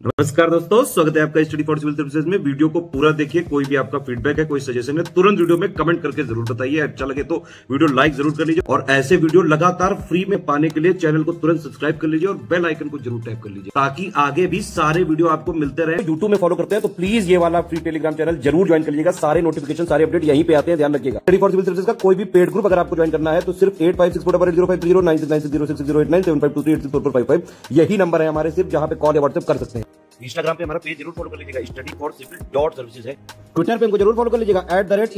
नमस्कार दोस्तों, स्वागत है आपका स्टडी फॉर सिविल सर्विसेज में। वीडियो को पूरा देखिए। कोई भी आपका फीडबैक है, कोई सजेशन है, तुरंत वीडियो में कमेंट करके जरूर बताइए। अच्छा लगे तो वीडियो लाइक जरूर कर लीजिए और ऐसे वीडियो लगातार फ्री में पाने के लिए चैनल को तुरंत सब्सक्राइब कर लीजिए और बेल आइकन को जरूर टैप कर लीजिए ताकि आगे भी सारे वीडियो आपको मिलते रहे। यूट्यूब में फॉलो करते हैं तो प्लीज ये वाला फ्री टेलीग्राम चैनल जरूर ज्वाइन कर लीजिएगा। सारे नोटिफिकेशन, सारे अपडेट यहीं पे आते हैं, ध्यान रखिएगा। स्टडी फॉर सिविल सर्विसेज का कोई भी पेड ग्रुप अगर आपको ज्वाइन करना है तो सिर्फ 856480530969608606089453864455 यही नंबर है हमारे, सिर्फ जहां पे कॉल या व्हाट्सएप कर सकते हैं। इंस्टाग्राम पे हमारा पेज जरूर फॉलो कर लीजिएगा, स्टडी फॉर सिविल .सर्विसेज है। ट्विटर पे हमको जरूर फॉलो कर लीजिएगा,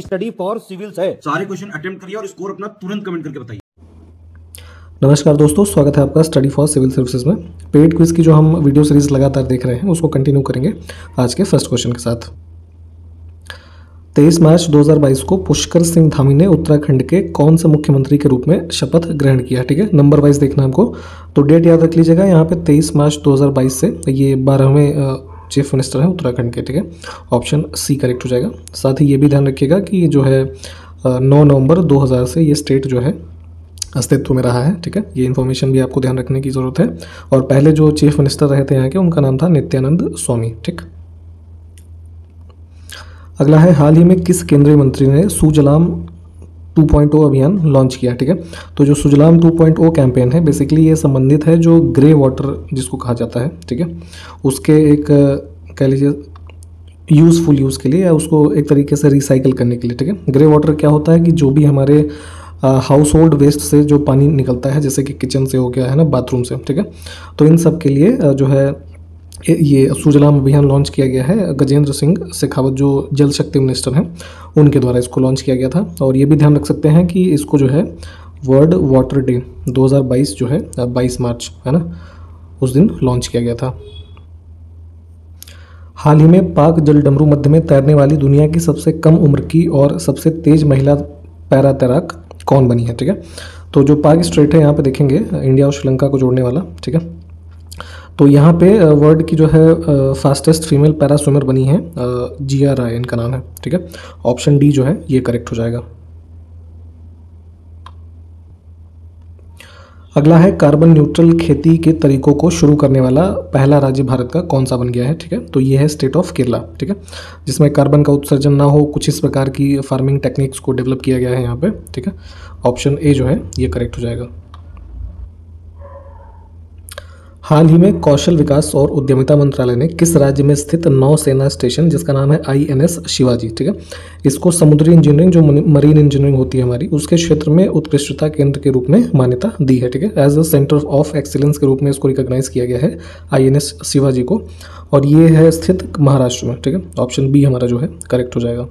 @study for civils है। सारे क्वेश्चन अटेम्प्ट करिए और स्कोर अपना तुरंत कमेंट करके बताइए। नमस्कार दोस्तों, स्वागत है आपका स्टडी फॉर सिविल सर्विसेज में। पेड क्विज की जो हम वीडियो सीरीज लगातार देख रहे हैं उसको कंटिन्यू करेंगे आज के फर्स्ट क्वेश्चन के साथ। 23 मार्च 2022 को पुष्कर सिंह धामी ने उत्तराखंड के कौन से मुख्यमंत्री के रूप में शपथ ग्रहण किया? ठीक है, नंबर वाइज देखना हमको, तो डेट याद रख लीजिएगा। यहाँ पे 23 मार्च 2022 से ये 12वें चीफ मिनिस्टर हैं उत्तराखंड के। ठीक है, ऑप्शन सी करेक्ट हो जाएगा। साथ ही ये भी ध्यान रखिएगा कि जो है 9 नवंबर 2000 से ये स्टेट जो है अस्तित्व में रहा है। ठीक है, ये इन्फॉर्मेशन भी आपको ध्यान रखने की ज़रूरत है। और पहले जो चीफ मिनिस्टर रहे थे यहाँ के, उनका नाम था नित्यानंद स्वामी। ठीक, अगला है, हाल ही में किस केंद्रीय मंत्री ने सुजलाम 2.0 अभियान लॉन्च किया? ठीक है, तो जो सुजलाम 2.0 कैंपेन है बेसिकली ये संबंधित है जो ग्रे वाटर जिसको कहा जाता है, ठीक है, उसके एक कह लीजिए यूज़फुल यूज़ के लिए या उसको एक तरीके से रिसाइकल करने के लिए। ठीक है, ग्रे वाटर क्या होता है कि जो भी हमारे हाउस होल्ड वेस्ट से जो पानी निकलता है, जैसे कि किचन से हो गया है ना, बाथरूम से, ठीक है, तो इन सब के लिए जो है ये सुजलाम अभियान लॉन्च किया गया है। गजेंद्र सिंह शेखावत जो जल शक्ति मिनिस्टर हैं उनके द्वारा इसको लॉन्च किया गया था। और ये भी ध्यान रख सकते हैं कि इसको जो है वर्ल्ड वाटर डे 2022 जो है 22 मार्च है ना, उस दिन लॉन्च किया गया था। हाल ही में पाक जलडमरू मध्य में तैरने वाली दुनिया की सबसे कम उम्र की और सबसे तेज महिला पैरा तैराक कौन बनी है? ठीक है, तो जो पाक स्ट्रेट है यहाँ पे देखेंगे इंडिया और श्रीलंका को जोड़ने वाला। ठीक है, तो यहाँ पे वर्ल्ड की जो है फास्टेस्ट फीमेल पैरा स्विमर बनी है जिया राय, इनका नाम है। ठीक है, ऑप्शन डी जो है ये करेक्ट हो जाएगा। अगला है, कार्बन न्यूट्रल खेती के तरीकों को शुरू करने वाला पहला राज्य भारत का कौन सा बन गया है? ठीक है, तो ये है स्टेट ऑफ केरला। ठीक है, जिसमें कार्बन का उत्सर्जन ना हो, कुछ इस प्रकार की फार्मिंग टेक्निक्स को डेवलप किया गया है यहाँ पे। ठीक है, ऑप्शन ए जो है ये करेक्ट हो जाएगा। हाल ही में कौशल विकास और उद्यमिता मंत्रालय ने किस राज्य में स्थित नौसेना स्टेशन जिसका नाम है INS शिवाजी, ठीक है, इसको समुद्री इंजीनियरिंग जो मरीन इंजीनियरिंग होती है हमारी, उसके क्षेत्र में उत्कृष्टता केंद्र के रूप में मान्यता दी है। ठीक है, as a centre of excellence के रूप में इसको रिकॉग्नाइज किया गया है INS शिवाजी को, और ये है स्थित महाराष्ट्र में। ठीक है, ऑप्शन बी हमारा जो है करेक्ट हो जाएगा।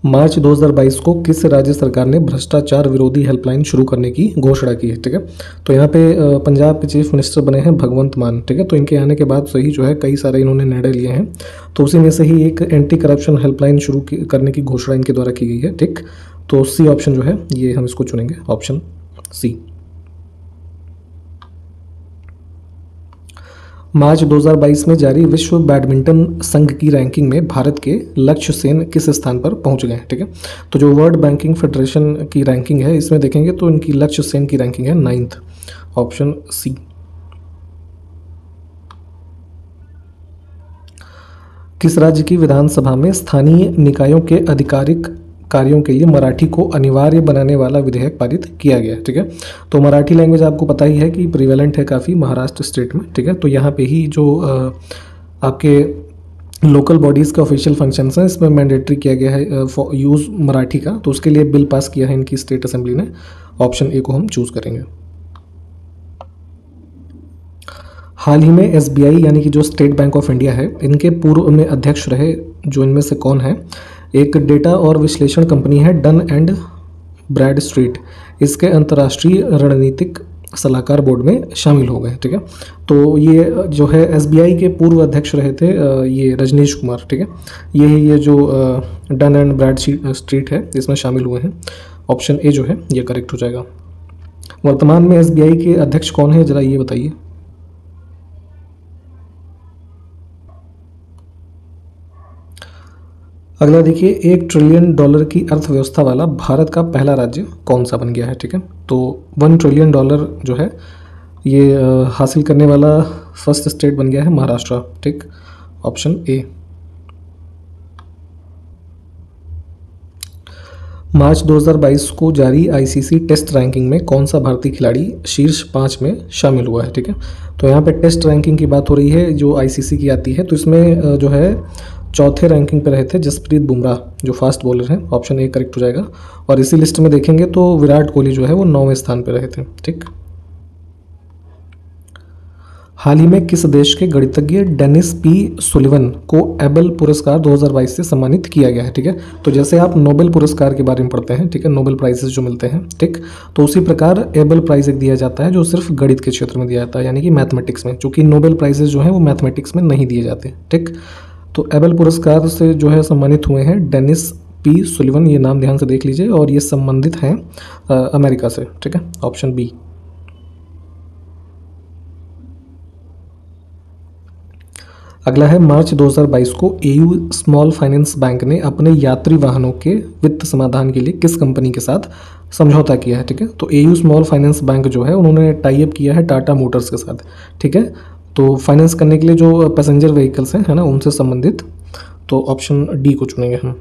मार्च 2022 को किस राज्य सरकार ने भ्रष्टाचार विरोधी हेल्पलाइन शुरू करने की घोषणा की है? ठीक है, तो यहाँ पे पंजाब के चीफ मिनिस्टर बने हैं भगवंत मान। ठीक है, तो इनके आने के बाद से ही जो है कई सारे इन्होंने निर्णय लिए हैं, तो उसी में से ही एक एंटी करप्शन हेल्पलाइन शुरू करने की घोषणा इनके द्वारा की गई है। ठीक, तो सी ऑप्शन जो है ये हम इसको चुनेंगे, ऑप्शन सी। मार्च 2022 में जारी विश्व बैडमिंटन संघ की रैंकिंग में भारत के लक्ष्य सेन किस स्थान पर पहुंच गए हैं? ठीक है, तो जो वर्ल्ड बैंकिंग फेडरेशन की रैंकिंग है इसमें देखेंगे तो इनकी लक्ष्य सेन की रैंकिंग है 9th, ऑप्शन सी। किस राज्य की विधानसभा में स्थानीय निकायों के आधिकारिक कार्यों के लिए मराठी को अनिवार्य बनाने वाला विधेयक पारित किया गया? ठीक है, तो मराठी लैंग्वेज आपको पता ही है कि प्रिवेलेंट है काफ़ी महाराष्ट्र स्टेट में। ठीक है, तो यहाँ पे ही जो आपके लोकल बॉडीज़ के ऑफिशियल फंक्शंस हैं इसमें मैंडेटरी किया गया है फॉर यूज़ मराठी का, तो उसके लिए बिल पास किया है इनकी स्टेट असेंबली ने। ऑप्शन ए को हम चूज़ करेंगे। हाल ही में SBI यानी कि जो स्टेट बैंक ऑफ इंडिया है, इनके पूर्व में अध्यक्ष रहे जो इनमें से कौन है? एक डेटा और विश्लेषण कंपनी है डन एंड ब्रैड स्ट्रीट, इसके अंतर्राष्ट्रीय रणनीतिक सलाहकार बोर्ड में शामिल हो गए। ठीक है, तो ये जो है SBI के पूर्व अध्यक्ष रहे थे ये रजनीश कुमार। ठीक है, ये जो डन एंड ब्रैड स्ट्रीट है इसमें शामिल हुए हैं। ऑप्शन ए जो है ये करेक्ट हो जाएगा। वर्तमान में SBI के अध्यक्ष कौन है, जरा ये बताइए। अगला देखिए, $1 ट्रिलियन की अर्थव्यवस्था वाला भारत का पहला राज्य कौन सा बन गया है, ठीक है। तो $1 ट्रिलियन जो है ये हासिल करने वाला फर्स्ट स्टेट बन गया है महाराष्ट्र, ठीक, ऑप्शन ए। मार्च 2022 को जारी आईसीसी टेस्ट रैंकिंग में कौन सा भारतीय खिलाड़ी शीर्ष 5 में शामिल हुआ है, ठीक है। तो यहाँ पे टेस्ट रैंकिंग की बात हो रही है जो आईसीसी की आती है, तो इसमें जो है चौथे रैंकिंग पे रहे थे जसप्रीत बुमराह जो फास्ट बॉलर हैं, ऑप्शन ए करेक्ट हो जाएगा। और इसी लिस्ट में देखेंगे तो विराट कोहली जो है वो 9वें स्थान पर रहे थे, ठीक। हाल ही में किस देश के गणितज्ञ डेनिस पी सुलिवन को एबल पुरस्कार 2022 से सम्मानित किया गया है, ठीक है। तो जैसे आप नोबेल पुरस्कार के बारे में पढ़ते हैं, ठीक है, नोबेल प्राइजेस जो मिलते हैं, ठीक, तो उसी प्रकार एबल प्राइज एक दिया जाता है जो सिर्फ गणित के क्षेत्र में दिया जाता है, यानी कि मैथमेटिक्स में, क्योंकि नोबेल प्राइजेस जो हैं वो मैथमेटिक्स में नहीं दिए जाते, ठीक। तो एबल पुरस्कार से जो है सम्मानित हुए हैं डेनिस पी सुलिवन, ये नाम ध्यान से देख लीजिए, और ये संबंधित हैं अमेरिका से, ठीक है, ऑप्शन बी। अगला है, मार्च 2022 को एयू स्मॉल फाइनेंस बैंक ने अपने यात्री वाहनों के वित्त समाधान के लिए किस कंपनी के साथ समझौता किया है, ठीक है। तो एयू स्मॉल फाइनेंस बैंक जो है उन्होंने टाई अप किया है टाटा मोटर्स के साथ, ठीक है। तो फाइनेंस करने के लिए जो पैसेंजर व्हीकल्स हैं, है ना, उनसे संबंधित, तो ऑप्शन डी को चुनेंगे हम।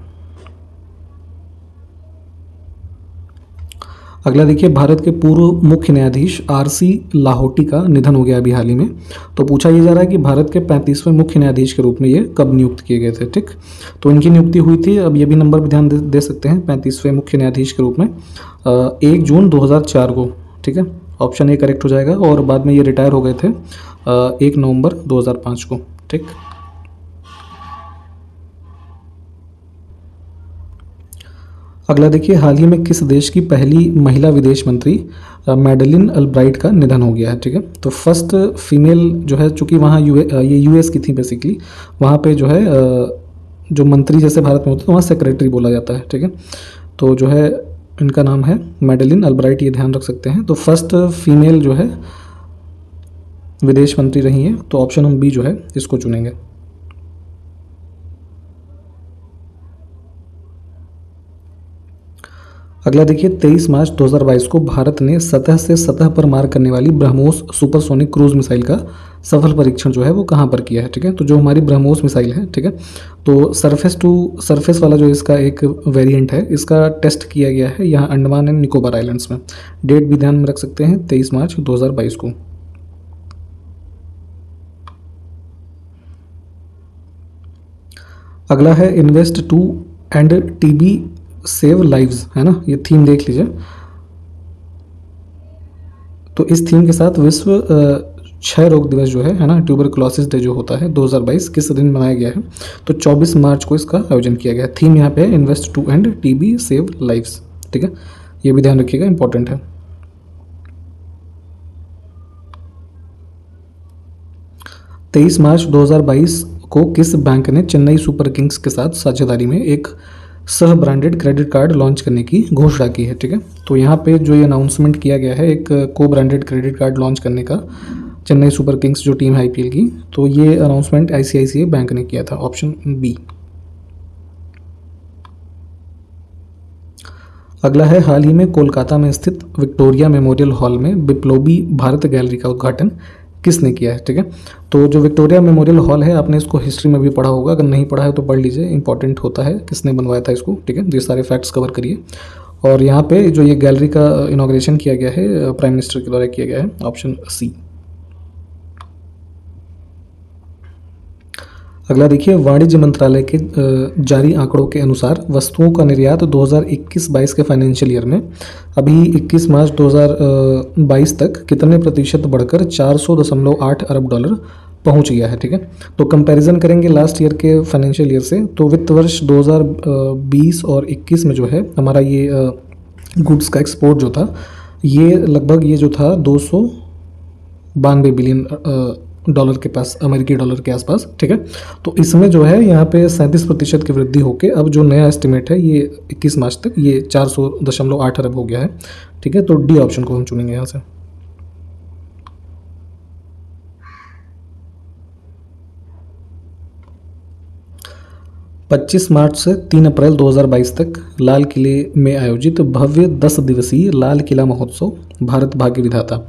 अगला देखिए, भारत के पूर्व मुख्य न्यायाधीश आरसी लाहोटी का निधन हो गया अभी हाल ही में। तो पूछा ये जा रहा है कि भारत के 35वें मुख्य न्यायाधीश के रूप में ये कब नियुक्त किए गए थे, ठीक। तो इनकी नियुक्ति हुई थी, अब ये भी नंबर भी ध्यान दे सकते हैं, 35वें मुख्य न्यायाधीश के रूप में 1 जून 2004 को, ठीक है, ऑप्शन ए करेक्ट हो जाएगा। और बाद में ये रिटायर हो गए थे 1 नवंबर 2005 को, ठीक। अगला देखिए, हाल ही में किस देश की पहली महिला विदेश मंत्री मैडेलिन अल्ब्राइट का निधन हो गया है, ठीक है। तो फर्स्ट फीमेल जो है, चूँकि वहाँ ये यूएस की थी बेसिकली, वहाँ पे जो है जो मंत्री जैसे भारत में होते हैं वहाँ सेक्रेटरी बोला जाता है, ठीक है। तो जो है इनका नाम है मैडेलिन अल्ब्राइट, ये ध्यान रख सकते हैं। तो फर्स्ट फीमेल जो है विदेश मंत्री रही हैं, तो ऑप्शन हम बी जो है इसको चुनेंगे। अगला देखिए, 23 मार्च 2022 को भारत ने सतह से सतह पर मार करने वाली ब्रह्मोस सुपरसोनिक क्रूज मिसाइल का सफल परीक्षण जो है वो कहाँ पर किया है, ठीक है। तो जो हमारी ब्रह्मोस मिसाइल है, ठीक है, तो सरफेस टू सरफेस वाला जो इसका एक वेरिएंट है, इसका टेस्ट किया गया है यहाँ अंडमान एंड निकोबार आइलैंड्स में। डेट भी ध्यान में रख सकते हैं, 23 मार्च 2022 को। अगला है, invest to end TB save lives, है ना, ये थीम देख लीजिए। तो इस थीम के साथ विश्व क्षय रोग दिवस जो है ना, ट्यूबरकुलोसिस डे जो होता है 2022 किस दिन मनाया गया है, तो 24 मार्च को इसका आयोजन किया गया है। थीम यहाँ पे है invest to end TB save lives, ठीक है, ये भी ध्यान रखिएगा, इंपॉर्टेंट है। 23 मार्च 2022 को किस बैंक ने चेन्नई सुपर किंग्स के साथ साझेदारी में एक सह ब्रांडेड क्रेडिट कार्ड लॉन्च करने की घोषणा की है, ठीक है। तो यहाँ पे जो ये अनाउंसमेंट किया गया है एक को ब्रांडेड क्रेडिट कार्ड लॉन्च करने का, चेन्नई सुपर किंग्स जो टीम है आईपीएल की, तो ये अनाउंसमेंट आईसीआईसीआई बैंक ने किया था, ऑप्शन बी। अगला है, हाल ही में कोलकाता में स्थित विक्टोरिया मेमोरियल हॉल में बिप्लोबी भारत गैलरी का उद्घाटन किसने किया है, ठीक है। तो जो विक्टोरिया मेमोरियल हॉल है, आपने इसको हिस्ट्री में भी पढ़ा होगा, अगर नहीं पढ़ा है तो पढ़ लीजिए, इंपॉर्टेंट होता है किसने बनवाया था इसको, ठीक है। ये सारे फैक्ट्स कवर करिए। और यहाँ पे जो ये गैलरी का इनॉग्रेशन किया गया है प्राइम मिनिस्टर के द्वारा किया गया है, ऑप्शन सी। अगला देखिए, वाणिज्य मंत्रालय के जारी आंकड़ों के अनुसार वस्तुओं का निर्यात 2021-22 के फाइनेंशियल ईयर में अभी 21 मार्च 2022 तक कितने प्रतिशत बढ़कर 400.8 अरब डॉलर पहुंच गया है, ठीक है। तो कंपैरिजन करेंगे लास्ट ईयर के फाइनेंशियल ईयर से, तो वित्त वर्ष 2020 और 21 में जो है हमारा ये गुड्स का एक्सपोर्ट जो था, ये लगभग ये जो था 292 बिलियन डॉलर के पास, अमेरिकी डॉलर के आसपास, ठीक है। तो इसमें जो है यहाँ पे 37% की वृद्धि होके अब जो नया एस्टिमेट है ये 21 मार्च तक ये 400.8 अरब हो गया है, ठीक है। तो डी ऑप्शन को हम चुनेंगे यहाँ से। 25 मार्च से 3 अप्रैल 2022 तक लाल किले में आयोजित भव्य 10 दिवसीय लाल किला महोत्सव भारत भाग्य विधाता,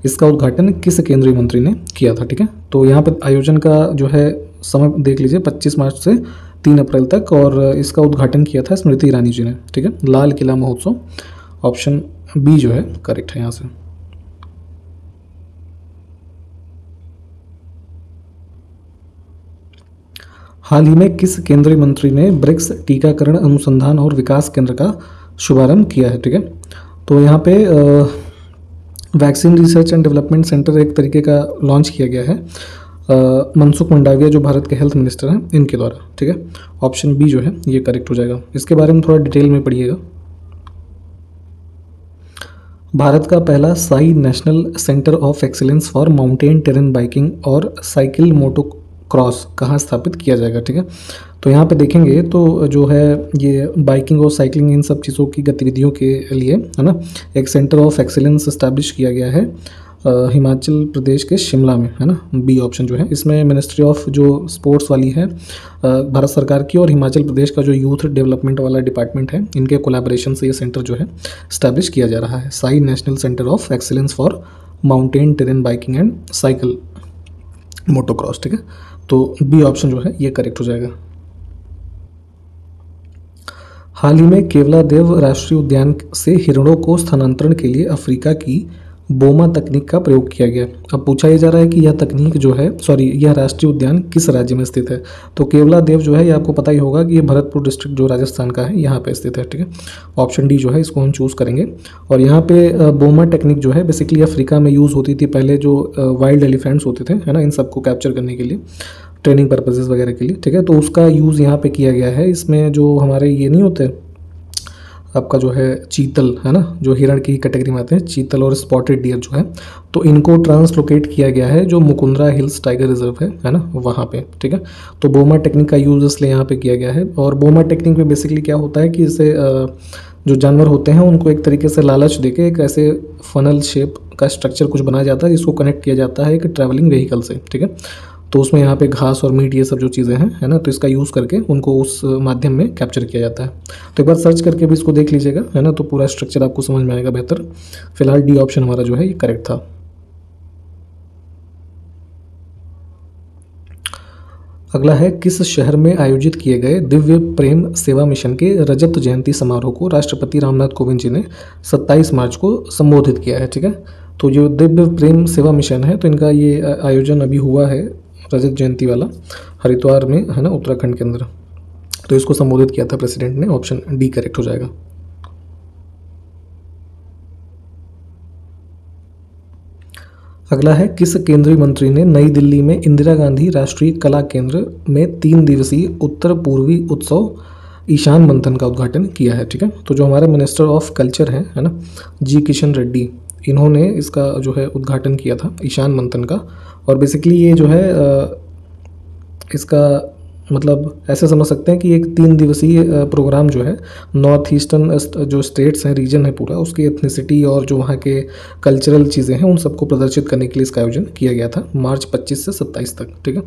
इसका उद्घाटन किस केंद्रीय मंत्री ने किया था। ठीक है, तो यहाँ पर आयोजन का जो है समय देख लीजिए, 25 मार्च से 3 अप्रैल तक, और इसका उद्घाटन किया था स्मृति ईरानी जी ने। ठीक है, लाल किला महोत्सव, ऑप्शन बी जो है करेक्ट है यहाँ से। हाल ही में किस केंद्रीय मंत्री ने ब्रिक्स टीकाकरण अनुसंधान और विकास केंद्र का शुभारंभ किया है। ठीक है, तो यहाँ पे vaccine research and development centre एक तरीके का लॉन्च किया गया है मनसुख मंडाविया जो भारत के हेल्थ मिनिस्टर हैं इनके द्वारा। ठीक है, ऑप्शन बी जो है ये करेक्ट हो जाएगा। इसके बारे में थोड़ा डिटेल में पढ़िएगा। भारत का पहला Sai national centre of excellence for mountain terrain biking और साइकिल मोटो क्रॉस कहाँ स्थापित किया जाएगा। ठीक है, तो यहाँ पे देखेंगे तो जो है ये बाइकिंग और साइकिलिंग इन सब चीज़ों की गतिविधियों के लिए है ना एक सेंटर ऑफ एक्सीलेंस इस्टेब्लिश किया गया है हिमाचल प्रदेश के शिमला में, है ना। बी ऑप्शन जो है इसमें मिनिस्ट्री ऑफ जो स्पोर्ट्स वाली है भारत सरकार की और हिमाचल प्रदेश का जो यूथ डेवलपमेंट वाला डिपार्टमेंट है इनके कोलैबोरेशन से ये सेंटर जो है इस्टेब्लिश किया जा रहा है, Sai national centre of excellence for mountain terrain biking and cycle motocross. ठीक है, तो बी ऑप्शन जो है ये करेक्ट हो जाएगा। हाल ही में केवलादेव राष्ट्रीय उद्यान से हिरणों को स्थानांतरण के लिए अफ्रीका की बोमा तकनीक का प्रयोग किया गया। अब पूछा यह जा रहा है कि यह तकनीक जो है यह राष्ट्रीय उद्यान किस राज्य में स्थित है। तो केवलादेव जो है ये आपको पता ही होगा कि ये भरतपुर डिस्ट्रिक्ट जो राजस्थान का है यहाँ पे स्थित है। ठीक है, ऑप्शन डी जो है इसको हम चूज़ करेंगे। और यहाँ पे बोमा टेक्निक जो है बेसिकली अफ्रीका में यूज़ होती थी पहले, जो वाइल्ड एलिफेंट्स होते थे, है ना, इन सबको कैप्चर करने के लिए, ट्रेनिंग पर्पजेज़ वगैरह के लिए। ठीक है, तो उसका यूज़ यहाँ पे किया गया है। इसमें जो हमारे ये नहीं होते आपका जो है चीतल, है ना, जो हिरण की कैटेगरी में आते हैं, चीतल और स्पॉटेड डियर जो है, तो इनको ट्रांसलोकेट किया गया है जो मुकुंदरा हिल्स टाइगर रिजर्व है ना, वहाँ पे। ठीक है, तो बोमा टेक्निक का यूज़ इसलिए यहाँ पे किया गया है। और बोमा टेक्निक में बेसिकली क्या होता है कि इसे जो जानवर होते हैं उनको एक तरीके से लालच देके एक ऐसे फनल शेप का स्ट्रक्चर कुछ बनाया जाता है जिसको कनेक्ट किया जाता है एक ट्रैवलिंग व्हीकल से। ठीक है, तो उसमें यहाँ पे घास और मीट ये सब जो चीज़ें हैं, है ना, तो इसका यूज़ करके उनको उस माध्यम में कैप्चर किया जाता है। तो एक बार सर्च करके भी इसको देख लीजिएगा, है ना, तो पूरा स्ट्रक्चर आपको समझ में आएगा बेहतर। फिलहाल डी ऑप्शन हमारा जो है ये करेक्ट था। अगला है किस शहर में आयोजित किए गए दिव्य प्रेम सेवा मिशन के रजत जयंती समारोह को राष्ट्रपति रामनाथ कोविंद जी ने 27 मार्च को संबोधित किया है। ठीक है, तो जो दिव्य प्रेम सेवा मिशन है तो इनका ये आयोजन अभी हुआ है रजत जयंती वाला हरिद्वार में, है ना, उत्तराखंड के अंदर। तो इसको संबोधित किया था प्रेसिडेंट ने, ऑप्शन डी करेक्ट हो जाएगा। अगला है किस केंद्रीय मंत्री ने नई दिल्ली में इंदिरा गांधी राष्ट्रीय कला केंद्र में 3 दिवसीय उत्तर पूर्वी उत्सव ईशान मंथन का उद्घाटन किया है। ठीक है, तो जो हमारे मिनिस्टर ऑफ कल्चर हैं, है ना, जी किशन रेड्डी, इन्होंने इसका जो है उद्घाटन किया था ईशान मंथन का। और बेसिकली ये जो है इसका मतलब ऐसे समझ सकते हैं कि एक 3 दिवसीय प्रोग्राम जो है नॉर्थ ईस्टर्न जो स्टेट्स हैं, रीजन है पूरा, उसकी एथनिसिटी और जो वहाँ के कल्चरल चीज़ें हैं उन सबको प्रदर्शित करने के लिए इसका आयोजन किया गया था मार्च 25 से 27 तक। ठीक है,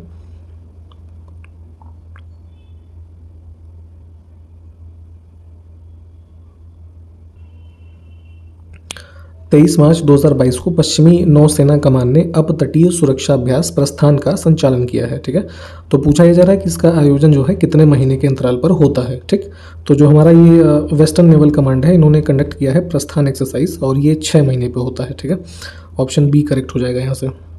23 मार्च 2022 को पश्चिमी नौसेना कमान ने अपतटीय सुरक्षा अभ्यास प्रस्थान का संचालन किया है। ठीक है, तो पूछा यह जा रहा है कि इसका आयोजन जो है कितने महीने के अंतराल पर होता है। ठीक, तो जो हमारा ये वेस्टर्न नेवल कमांड है इन्होंने कंडक्ट किया है प्रस्थान एक्सरसाइज और ये 6 महीने पे होता है। ठीक है, ऑप्शन बी करेक्ट हो जाएगा यहाँ से।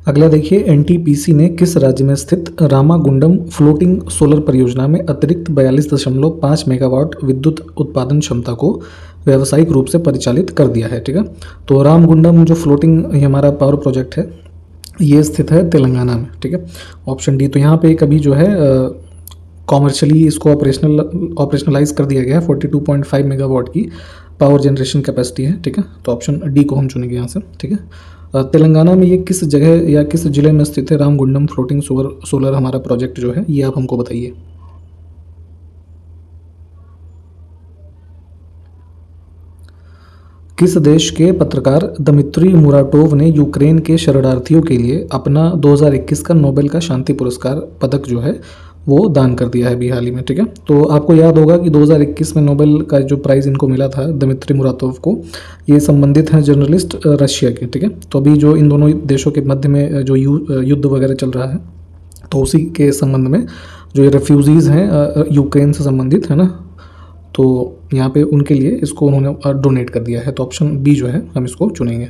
अगला देखिए, एनटीपीसी ने किस राज्य में स्थित रामागुंडम फ्लोटिंग सोलर परियोजना में अतिरिक्त 42.5 मेगावाट विद्युत उत्पादन क्षमता को व्यावसायिक रूप से परिचालित कर दिया है। ठीक है, तो रामगुंडम जो फ्लोटिंग हमारा पावर प्रोजेक्ट है ये स्थित है तेलंगाना में। ठीक है, ऑप्शन डी। तो यहाँ पे कभी जो है कॉमर्शियली इसको ऑपरेशनलाइज कर दिया गया है। 42.5 मेगावाट की पावर जनरेशन कैपेसिटी है। ठीक है, तो ऑप्शन डी को हम चुनेंगे यहाँ से। ठीक है, तेलंगाना में ये किस जगह या किस जिले में स्थित है रामगुंडम फ्लोटिंग सोलर हमारा प्रोजेक्ट जो है, ये आप हमको बताइए। किस देश के पत्रकार दमित्री मुराटोव ने यूक्रेन के शरणार्थियों के लिए अपना 2021 का नोबेल का शांति पुरस्कार पदक जो है वो दान कर दिया है अभी हाल ही में, ठीक है। तो आपको याद होगा कि 2021 में नोबेल का जो प्राइज़ इनको मिला था दमित्री मुराटोव को, ये संबंधित हैं जर्नलिस्ट रशिया के, ठीक है। तो अभी जो इन दोनों देशों के मध्य में जो युद्ध वगैरह चल रहा है, तो उसी के संबंध में जो ये रेफ्यूज़ीज़ हैं यूक्रेन से संबंधित, है ना, तो यहाँ पे उनके लिए इसको उन्होंने डोनेट कर दिया है। तो ऑप्शन बी जो है हम इसको चुनेंगे।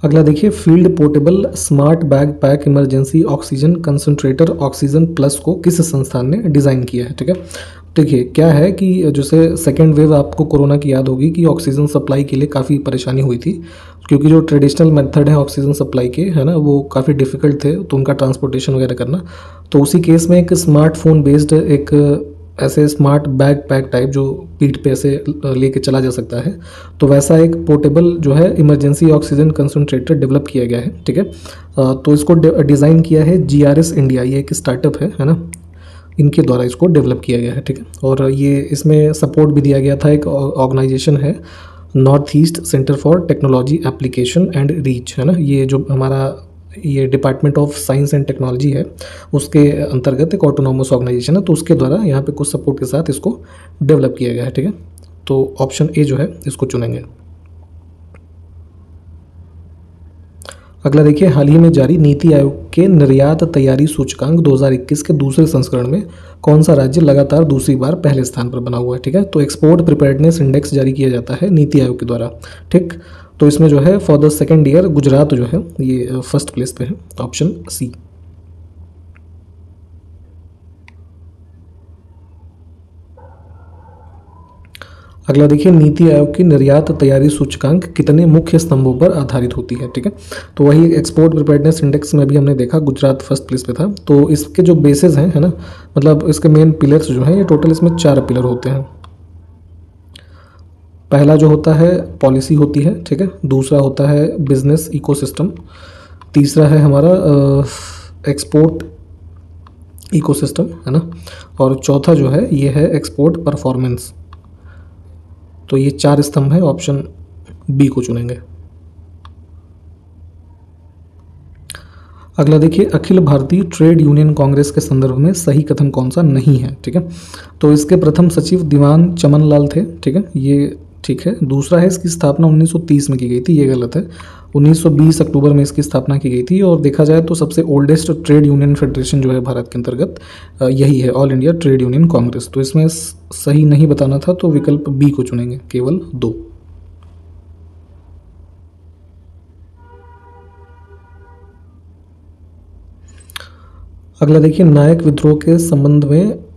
अगला देखिए, field portable smart bag pack emergency oxygen concentrator oxygen plus को किस संस्थान ने डिज़ाइन किया है, ठीक है। देखिए क्या है कि जैसे सेकेंड वेव आपको कोरोना की याद होगी कि ऑक्सीजन सप्लाई के लिए काफ़ी परेशानी हुई थी, क्योंकि जो ट्रेडिशनल मेथड है ऑक्सीजन सप्लाई के, है ना, वो काफ़ी डिफ़िकल्ट थे, तो उनका ट्रांसपोर्टेशन वगैरह करना। तो उसी केस में एक स्मार्टफोन बेस्ड एक ऐसे स्मार्ट बैग पैक टाइप जो पीठ पे ऐसे लेके चला जा सकता है, तो वैसा एक पोर्टेबल जो है इमरजेंसी ऑक्सीजन कंसंट्रेटर डेवलप किया गया है, ठीक है। तो इसको डिज़ाइन किया है GRS इंडिया, ये एक स्टार्टअप है ना, इनके द्वारा इसको डेवलप किया गया है, ठीक है। और ये इसमें सपोर्ट भी दिया गया था, एक ऑर्गेनाइजेशन है north east centre for technology application and reach, है ना, ये जो हमारा ये department of science and technology है उसके अंतर्गत एक ऑटोनॉमस ऑर्गेनाइजेशन है, तो उसके द्वारा यहाँ पे कुछ सपोर्ट के साथ इसको डेवलप किया गया है, ठीक है। तो ऑप्शन ए जो है इसको चुनेंगे। अगला देखिए, हाल ही में जारी नीति आयोग के निर्यात तैयारी सूचकांक 2021 के दूसरे संस्करण में कौन सा राज्य लगातार दूसरी बार पहले स्थान पर बना हुआ है, ठीक है। तो एक्सपोर्ट प्रिपेयर्डनेस इंडेक्स जारी किया जाता है नीति आयोग के द्वारा, ठीक। तो इसमें जो है for the second year Gujarat जो है ये फर्स्ट प्लेस पे है, ऑप्शन सी। अगला देखिए, नीति आयोग की निर्यात तैयारी सूचकांक कितने मुख्य स्तंभों पर आधारित होती है, ठीक है। तो वही एक्सपोर्ट प्रिपेयर्डनेस इंडेक्स में भी हमने देखा गुजरात फर्स्ट प्लेस पे था। तो इसके जो बेसिस हैं, है ना, मतलब इसके मेन पिलर्स जो हैं, ये टोटल इसमें 4 पिलर होते हैं। पहला जो होता है पॉलिसी होती है, ठीक है। दूसरा होता है बिजनेस इकोसिस्टम। तीसरा है हमारा एक्सपोर्ट इकोसिस्टम, है ना। और चौथा जो है ये है एक्सपोर्ट परफॉर्मेंस। तो ये 4 स्तंभ है, ऑप्शन बी को चुनेंगे। अगला देखिए, अखिल भारतीय ट्रेड यूनियन कांग्रेस के संदर्भ में सही कथन कौन सा नहीं है, ठीक है। तो इसके प्रथम सचिव दीवान चमन लाल थे, ठीक है, ये ठीक है। दूसरा है इसकी स्थापना 1930 में की गई थी, ये गलत है। 1920 अक्टूबर में इसकी स्थापना की गई थी। और देखा जाए तो सबसे ओल्डेस्ट ट्रेड यूनियन फेडरेशन जो है भारत के अंतर्गत यही है, all India trade union Congress. तो इसमें सही नहीं बताना था, तो विकल्प बी को चुनेंगे, केवल 2। अगला देखिए, नायक विद्रोह के संबंध में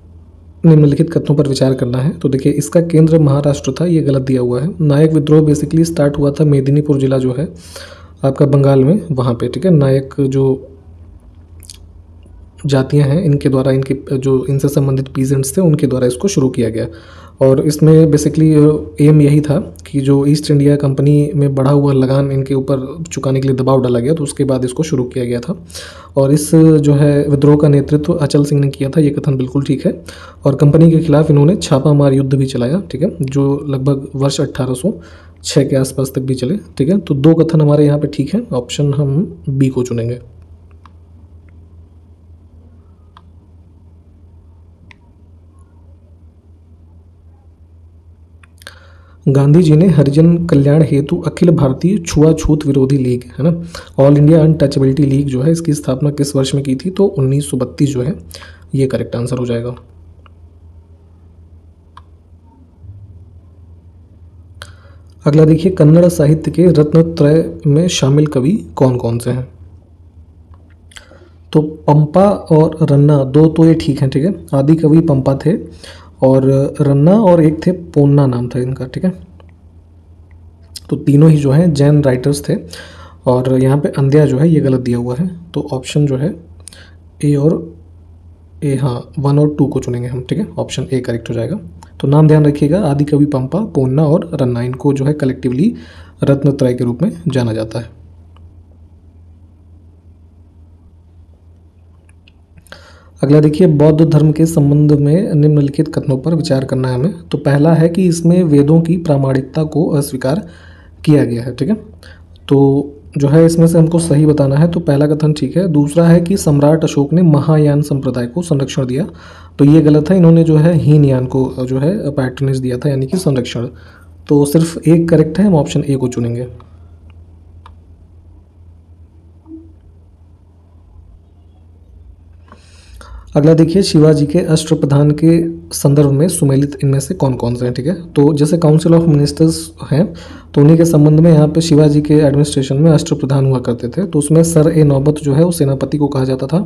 निम्नलिखित कथनों पर विचार करना है। तो देखिए इसका केंद्र महाराष्ट्र था, ये गलत दिया हुआ है। नायक विद्रोह बेसिकली स्टार्ट हुआ था मेदिनीपुर जिला जो है आपका बंगाल में, वहाँ पे, ठीक है। नायक जो जातियां हैं इनके द्वारा, इनके जो इनसे संबंधित पीजेंट्स थे उनके द्वारा इसको शुरू किया गया। और इसमें बेसिकली एम यही था कि जो ईस्ट इंडिया कंपनी में बढ़ा हुआ लगान इनके ऊपर चुकाने के लिए दबाव डाला गया, तो उसके बाद इसको शुरू किया गया था। और इस जो है विद्रोह का नेतृत्व अचल सिंह ने किया था, ये कथन बिल्कुल ठीक है। और कंपनी के खिलाफ इन्होंने छापामार युद्ध भी चलाया, ठीक है, जो लगभग वर्ष 1806 के आसपास तक भी चले, ठीक है। तो 2 कथन हमारे यहाँ पे ठीक है, ऑप्शन हम बी को चुनेंगे। गांधी जी ने हरिजन कल्याण हेतु अखिल भारतीय छुआछूत विरोधी लीग, है ना, ऑल इंडिया अनटचेबिलिटी लीग जो है, इसकी स्थापना किस वर्ष में की थी? तो 1932 जो है ये करेक्ट आंसर हो जाएगा। अगला देखिए, कन्नड़ साहित्य के रत्नत्रय में शामिल कवि कौन कौन से हैं? तो पंपा और रन्ना, 2 तो ये ठीक हैं, ठीक है। आदि कवि पंपा थे और रन्ना, और एक थे पोन्ना नाम था इनका, ठीक है। तो तीनों ही जो हैं जैन राइटर्स थे। और यहाँ पे अंध्या जो है ये गलत दिया हुआ है, तो ऑप्शन जो है ए और ए, हाँ 1 और 2 को चुनेंगे हम, ठीक है। ऑप्शन ए करेक्ट हो जाएगा। तो नाम ध्यान रखिएगा, आदि कवि पंपा, पोन्ना और रन्ना, इनको जो है कलेक्टिवली रत्नत्रय के रूप में जाना जाता है। अगला देखिए, बौद्ध धर्म के संबंध में निम्नलिखित कथनों पर विचार करना है हमें। तो पहला है कि इसमें वेदों की प्रामाणिकता को अस्वीकार किया गया है, ठीक है। तो जो है इसमें से हमको सही बताना है, तो पहला कथन ठीक है। दूसरा है कि सम्राट अशोक ने महायान संप्रदाय को संरक्षण दिया, तो ये गलत है। इन्होंने जो है हीनयान को जो है पैट्रनेज दिया था, यानी कि संरक्षण। तो सिर्फ एक करेक्ट है, हम ऑप्शन ए को चुनेंगे। अगला देखिए, शिवाजी के अष्टप्रधान के संदर्भ में सुमेलित इनमें से कौन कौन से हैं, ठीक है। तो जैसे काउंसिल ऑफ मिनिस्टर्स हैं, तो उन्हीं के संबंध में यहाँ पे शिवाजी के एडमिनिस्ट्रेशन में अष्टप्रधान हुआ करते थे। तो उसमें सर ए नौबत जो है वो सेनापति को कहा जाता था।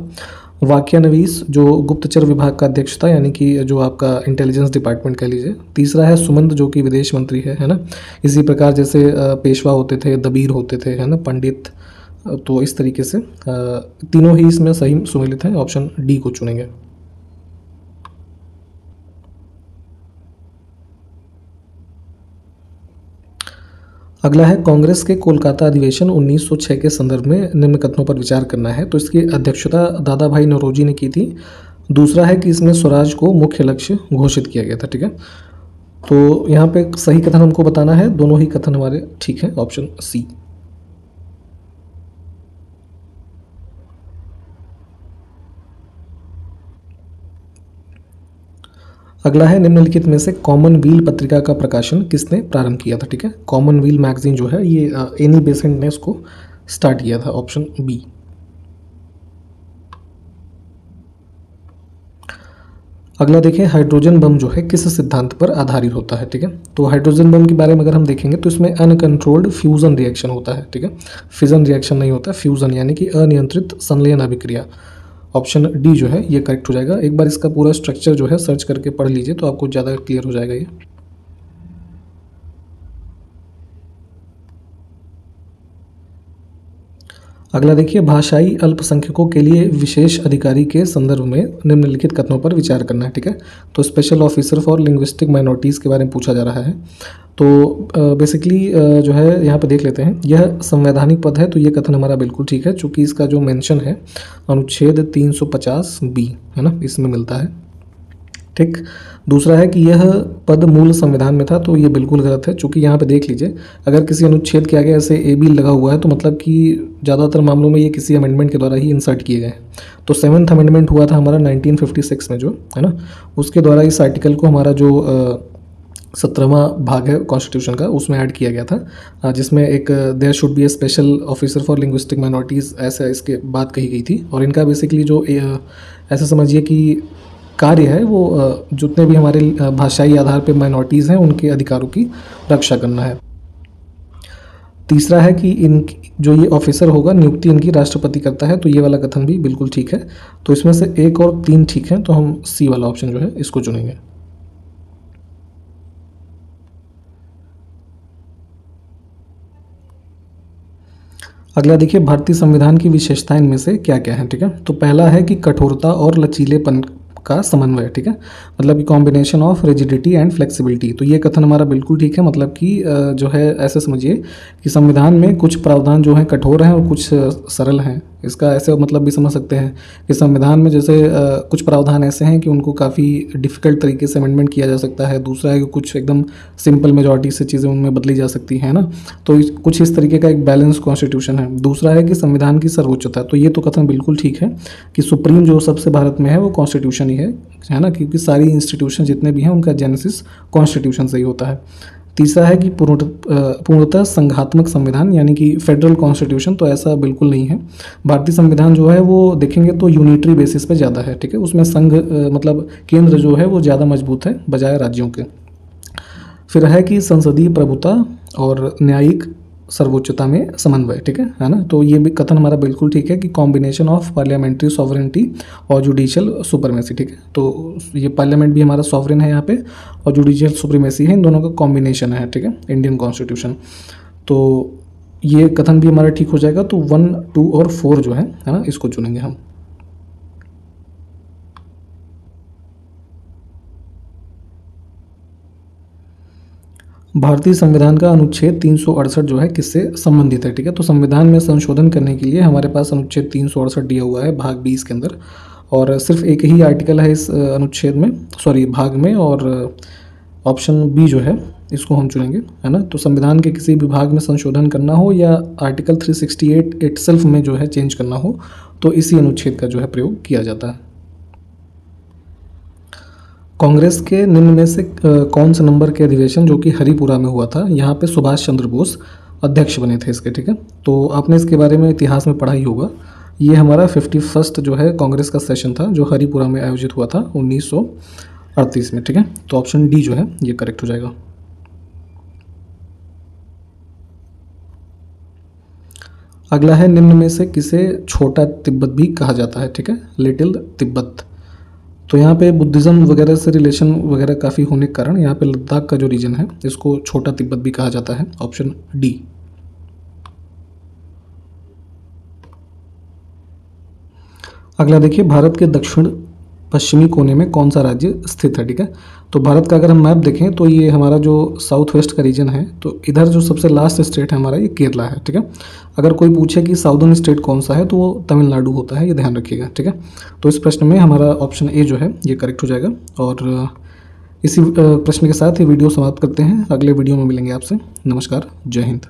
वाक्यानवीस जो गुप्तचर विभाग का अध्यक्ष था, यानी कि जो आपका इंटेलिजेंस डिपार्टमेंट कह लीजिए। तीसरा है सुमंत जो कि विदेश मंत्री है ना। इसी प्रकार जैसे पेशवा होते थे, दबीर होते थे, है ना, पंडित। तो इस तरीके से तीनों ही इसमें सही सुमेलित हैं, ऑप्शन डी को चुनेंगे। अगला है, कांग्रेस के कोलकाता अधिवेशन 1906 के संदर्भ में निम्न कथनों पर विचार करना है। तो इसकी अध्यक्षता दादा भाई नौरोजी ने की थी। दूसरा है कि इसमें स्वराज को मुख्य लक्ष्य घोषित किया गया था, ठीक है। तो यहाँ पे सही कथन हमको बताना है, दोनों ही कथन हमारे ठीक है, ऑप्शन सी। अगला है, निम्नलिखित में से कॉमनवील पत्रिका का प्रकाशन किसने प्रारंभ किया था, ठीक है। कॉमनवील मैगजीन जो है ये एनी बेसेंट ने इसको स्टार्ट किया था, ऑप्शन बी। अगला देखिए, हाइड्रोजन बम जो है किस सिद्धांत पर आधारित होता है, ठीक है। तो हाइड्रोजन बम के बारे में अगर हम देखेंगे तो इसमें अनकंट्रोल्ड फ्यूजन रिएक्शन होता है, ठीक है। फिजन रिएक्शन नहीं होता, फ्यूजन यानी कि अनियंत्रित संलयन अभिक्रिया। ऑप्शन डी जो है ये करेक्ट हो जाएगा। एक बार इसका पूरा स्ट्रक्चर जो है सर्च करके पढ़ लीजिए तो आपको ज़्यादा क्लियर हो जाएगा ये। अगला देखिए, भाषाई अल्पसंख्यकों के लिए विशेष अधिकारी के संदर्भ में निम्नलिखित कथनों पर विचार करना है, ठीक है। तो special officer for linguistic minorities के बारे में पूछा जा रहा है। तो बेसिकली जो है यहाँ पे देख लेते हैं, यह संवैधानिक पद है, तो ये कथन हमारा बिल्कुल ठीक है, चूँकि इसका जो मेंशन है अनुच्छेद 350B है ना, इसमें मिलता है, ठीक। दूसरा है कि यह पद मूल संविधान में था, तो ये बिल्कुल गलत है, चूँकि यहाँ पे देख लीजिए अगर किसी अनुच्छेद के आगे ऐसे ए बी लगा हुआ है तो मतलब कि ज़्यादातर मामलों में ये किसी अमेंडमेंट के द्वारा ही इंसर्ट किए गए। तो 7th अमेंडमेंट हुआ था हमारा 1956 में जो है ना, उसके द्वारा इस आर्टिकल को हमारा जो 17वां भाग है कॉन्स्टिट्यूशन का उसमें ऐड किया गया था, जिसमें एक there should be a special officer for linguistic minorities ऐसे इसके बात कही गई थी। और इनका बेसिकली जो ऐसा समझिए कि कार्य है वो जितने भी हमारे भाषाई आधार पे माइनॉरिटीज़ हैं उनके अधिकारों की रक्षा करना है। तीसरा है कि इन जो ये ऑफिसर होगा नियुक्ति इनकी राष्ट्रपति करता है, तो ये वाला कथन भी बिल्कुल ठीक है। तो इसमें से 1 और 3 ठीक है, तो हम सी वाला ऑप्शन जो है इसको चुनेंगे। अगला देखिए, भारतीय संविधान की विशेषताएं इनमें से क्या क्या है, ठीक है। तो पहला है कि कठोरता और लचीलेपन का समन्वय, ठीक है, मतलब कि combination of rigidity and flexibility. तो ये कथन हमारा बिल्कुल ठीक है, मतलब कि जो है ऐसे समझिए कि संविधान में कुछ प्रावधान जो हैं कठोर हैं और कुछ सरल हैं। इसका ऐसे मतलब भी समझ सकते हैं कि संविधान में जैसे कुछ प्रावधान ऐसे हैं कि उनको काफ़ी डिफ़िकल्ट तरीके से अमेंडमेंट किया जा सकता है। दूसरा है कि कुछ एकदम सिंपल मेजॉरिटी से चीज़ें उनमें बदली जा सकती हैं ना, तो कुछ इस तरीके का एक बैलेंस कॉन्स्टिट्यूशन है। दूसरा है कि संविधान की सर्वोच्चता, तो ये तो कथन बिल्कुल ठीक है कि सुप्रीम जो सबसे भारत में है वो कॉन्स्टिट्यूशन ही है ना, क्योंकि सारी इंस्टीट्यूशन जितने भी हैं उनका जेनेसिस कॉन्स्टिट्यूशन से ही होता है। तीसरा है कि पूर्णतः संघात्मक संविधान, यानी कि फेडरल कॉन्स्टिट्यूशन, तो ऐसा बिल्कुल नहीं है। भारतीय संविधान जो है वो देखेंगे तो यूनिटरी बेसिस पे ज़्यादा है, ठीक है, उसमें संघ मतलब केंद्र जो है वो ज़्यादा मजबूत है बजाय राज्यों के। फिर है कि संसदीय प्रभुता और न्यायिक सर्वोच्चता में समन्वय, ठीक है ना। तो ये भी कथन हमारा बिल्कुल ठीक है कि कॉम्बिनेशन ऑफ पार्लियामेंट्री सॉवरेनिटी और जुडिशियल सुपरमेसी, ठीक है। तो ये पार्लियामेंट भी हमारा सॉवरेन है यहाँ पे और जुडिशियल सुपरमेसी है, इन दोनों का कॉम्बिनेशन है, ठीक है, इंडियन कॉन्स्टिट्यूशन। तो ये कथन भी हमारा ठीक हो जाएगा। तो 1, 2 और 4 जो है ना, इसको चुनेंगे हम। भारतीय संविधान का अनुच्छेद 368 जो है किससे संबंधित है, ठीक है। तो संविधान में संशोधन करने के लिए हमारे पास अनुच्छेद 368 दिया हुआ है भाग 20 के अंदर, और सिर्फ एक ही आर्टिकल है इस अनुच्छेद में, सॉरी भाग में, और ऑप्शन बी जो है इसको हम चुनेंगे, है ना। तो संविधान के किसी विभाग में संशोधन करना हो या आर्टिकल 368 इटसेल्फ में जो है चेंज करना हो तो इसी अनुच्छेद का जो है प्रयोग किया जाता है। कांग्रेस के निम्न में से कौन से नंबर के अधिवेशन जो कि हरिपुरा में हुआ था, यहाँ पे सुभाष चंद्र बोस अध्यक्ष बने थे इसके, ठीक है। तो आपने इसके बारे में इतिहास में पढ़ा ही होगा। ये हमारा 51st जो है कांग्रेस का सेशन था जो हरिपुरा में आयोजित हुआ था 1938 में, ठीक है। तो ऑप्शन डी जो है ये करेक्ट हो जाएगा। अगला है निम्न में से किसे छोटा तिब्बत भी कहा जाता है, ठीक है, लिटिल तिब्बत। तो यहाँ पे बुद्धिज़्म वगैरह से रिलेशन वगैरह काफ़ी होने के कारण यहाँ पे लद्दाख का जो रीजन है इसको छोटा तिब्बत भी कहा जाता है, ऑप्शन डी। अगला देखिए, भारत के दक्षिण पश्चिमी कोने में कौन सा राज्य स्थित है, ठीक है। तो भारत का अगर हम मैप देखें तो ये हमारा जो साउथ वेस्ट का रीजन है, तो इधर जो सबसे लास्ट स्टेट है हमारा ये केरला है, ठीक है। अगर कोई पूछे कि साउदर्न स्टेट कौन सा है तो वो तमिलनाडु होता है, ये ध्यान रखिएगा, ठीक है। तो इस प्रश्न में हमारा ऑप्शन ए जो है ये करेक्ट हो जाएगा। और इसी प्रश्न के साथ ये वीडियो समाप्त करते हैं। अगले वीडियो में मिलेंगे आपसे। नमस्कार, जय हिंद।